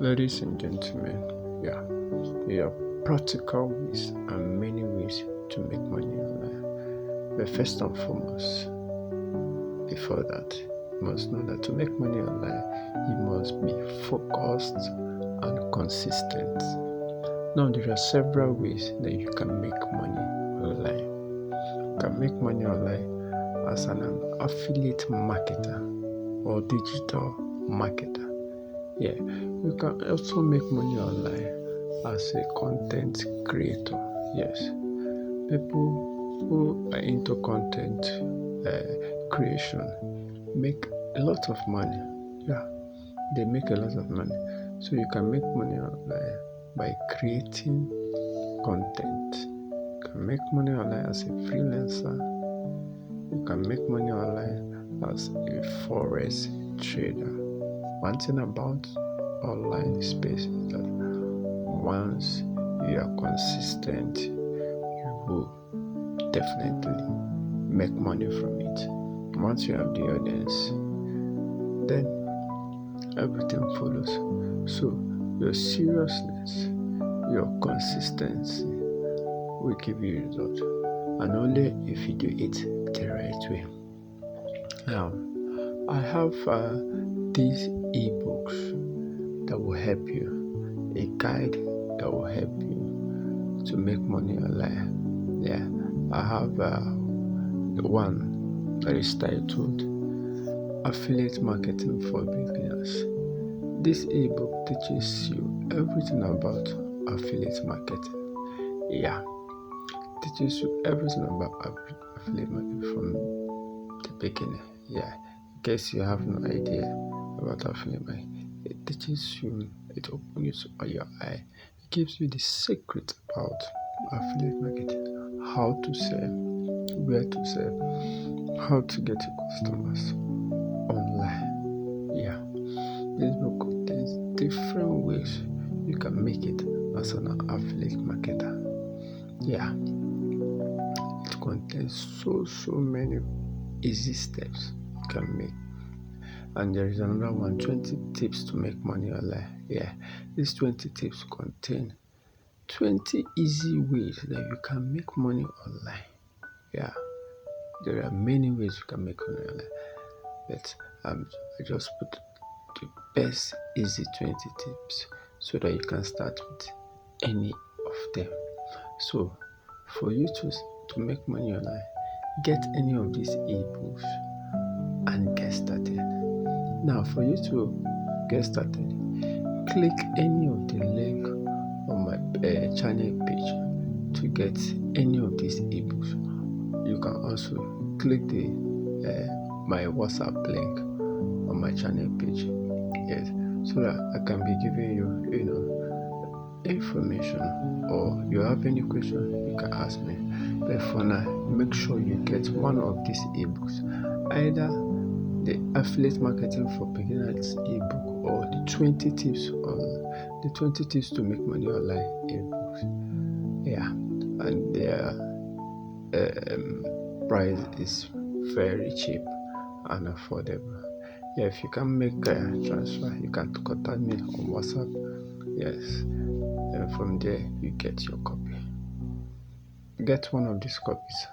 Ladies and gentlemen, yeah, there are practical ways and many ways to make money online. But first and foremost, before that, you must know that to make money online, you must be focused and consistent. Now, there are several ways that you can make money online. You can make money online as an affiliate marketer or digital marketer. Yeah, you can also make money online as a content creator. Yes, people who are into content creation make a lot of money. Yeah, they make a lot of money. So you can make money online by creating content. You can make money online as a freelancer. You can make money online as a forex trader. One thing about online space is that once you are consistent, you will definitely make money from it. Once you have the audience, then everything follows. So your seriousness, your consistency will give you results, and only if you do it the right way. Now, I have these ebooks that will help you, a guide that will help you to make money online. Yeah, I have the one that is titled Affiliate Marketing for Beginners. This ebook teaches you everything about affiliate marketing. Yeah, teaches you everything about affiliate marketing from the beginning. Yeah, in case you have no idea about affiliate marketing, it teaches you, it opens your eye, it gives you the secret about affiliate marketing, how to sell, where to sell, how to get your customers online. Yeah, this book contains different ways you can make it as an affiliate marketer. Yeah, it contains so many easy steps you can make. And there is another one, 20 tips to make money online. Yeah, these 20 tips contain 20 easy ways that you can make money online. Yeah, there are many ways you can make money online, but I just put the best easy 20 tips so that you can start with any of them. So for you to make money online, get any of these ebooks and get started. Now, for you to get started, click any of the link on my channel page to get any of these ebooks. You can also click the my WhatsApp link on my channel page. Yes, so that I can be giving you, information, or you have any question, you can ask me. But for now, make sure you get one of these ebooks, either the affiliate marketing for beginners ebook or the 20 tips to make money online ebooks. Yeah, and their price is very cheap and affordable. Yeah, if you can make a transfer, you can contact me on WhatsApp. Yes, and from there you get your copy. Get one of these copies,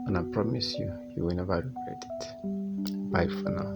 and I promise you, you will never regret it. Bye for now.